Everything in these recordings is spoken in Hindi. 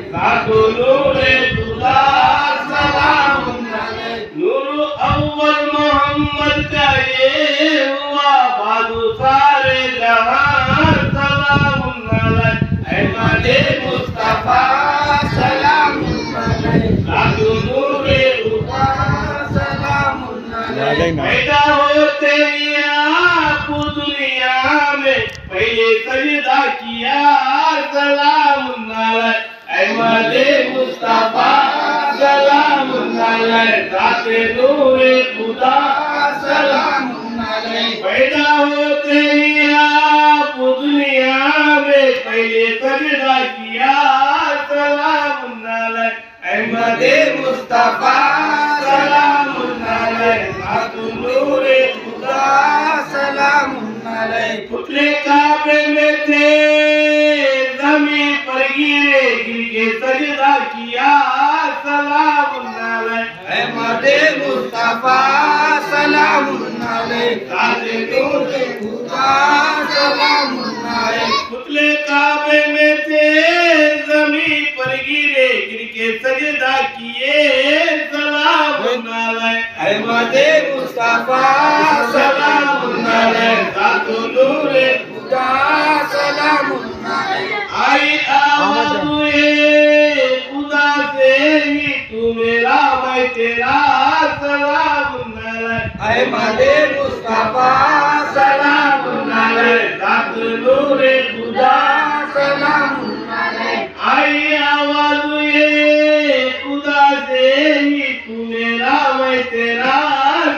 सातो नूरे खुदा सलामुन अलैक। नूर अव्वल मोहम्मद का ये हुआ बादू सारे जहां सलामुन अलैक। अहमदे मुस्तफा सलामुन अलैक। सातो नूरे खुदा सलामुन अलैक। पैदा होते ही आप दुनिया में पहले सजदा किया सलामुन अलैक। अहमदे मुस्तफा सलामुन अलैक। साते नूरे खुदा सलामुन अलैक। पैदा होते ही आप दुनिया में पहले सजदा किया सलामुन अलैक। अहमदे मुस्तफा सलामुन अलैक। सातो नूरे खुदा सलामुन अलैक। पुतले काबे में थे जमीन पर गिरे गिर के सजदा किया सलामुन अलैक। अहमदे मुस्तफा सलामुन अलैक। साते नूरे खुदा सलामुन अलैक। पुतले काबे में थे जमीन पर गिरे गिर के सजदा किए सलामुन अलैक। अहमदे मुस्तफा सलामुन अलैक। सातो नूरे खुदा सलामुन अलैक। आई आवाज़ हुए खुदा से ही तू मेरा मैं तेरा सलामुन अलैक। अहमदे मुस्तफा सलामुन अलैक। सातो नूरे खुदा सलामुन अलैक। आई आवाज़ हुए खुदा से ही तू मेरा मैं तेरा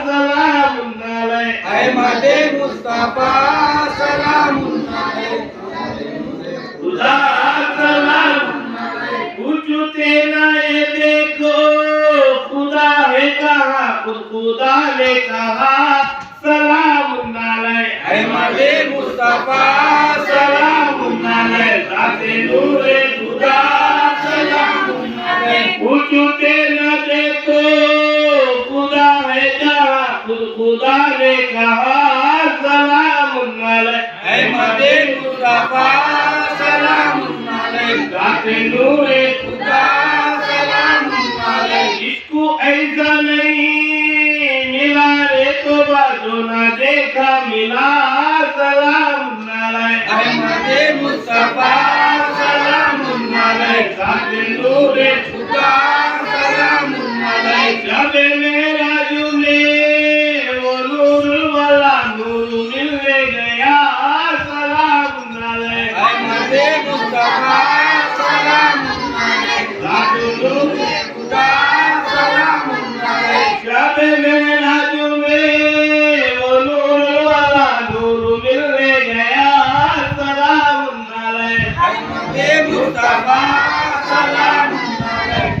सलामुन अलैक। अहमदे मुस्तफा सलामुन अलैक। खुदा सलामुन अलैक। पूछते ना ये देखो खुदा है कहाँ, खुद खुदा ने कहा सलामुन अलैक। अहमदे मुस्तफा सलामुन अलैक। साते नूरे खुदा सलामुन अलैक। पूछते ना देखो खुदा है कहाँ, खुद खुदा ने कहा सलामुन अलैक। अहमदे मुस्तफा सलामुन अलैक। साते नूरे खुदा सलामुन अलैक। इसको ऐसा नहीं मिला रे तो जो ना देखा मिला सलामुन अलैक। अहमदे मुस्तफा सलामुन अलैक। साते नूरे खुदा सलामुन अलैक। जब मेरा जुले वो नूर वाला नूर मिलने गया सलामुन अलैक। अहमदे मुस्तफा सलामुन अलैक। सातो नूरे खुदा सलामुन अलैक। जब मेरा जुले वो नूर वाला नूर मिलने गया सलामुन अलैक। अहमदे मुस्तफा सलामुन अलैक।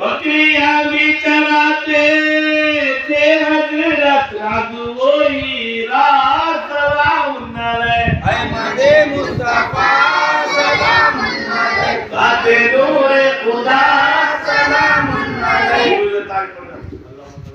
बकरियां भी चराते थे हजरत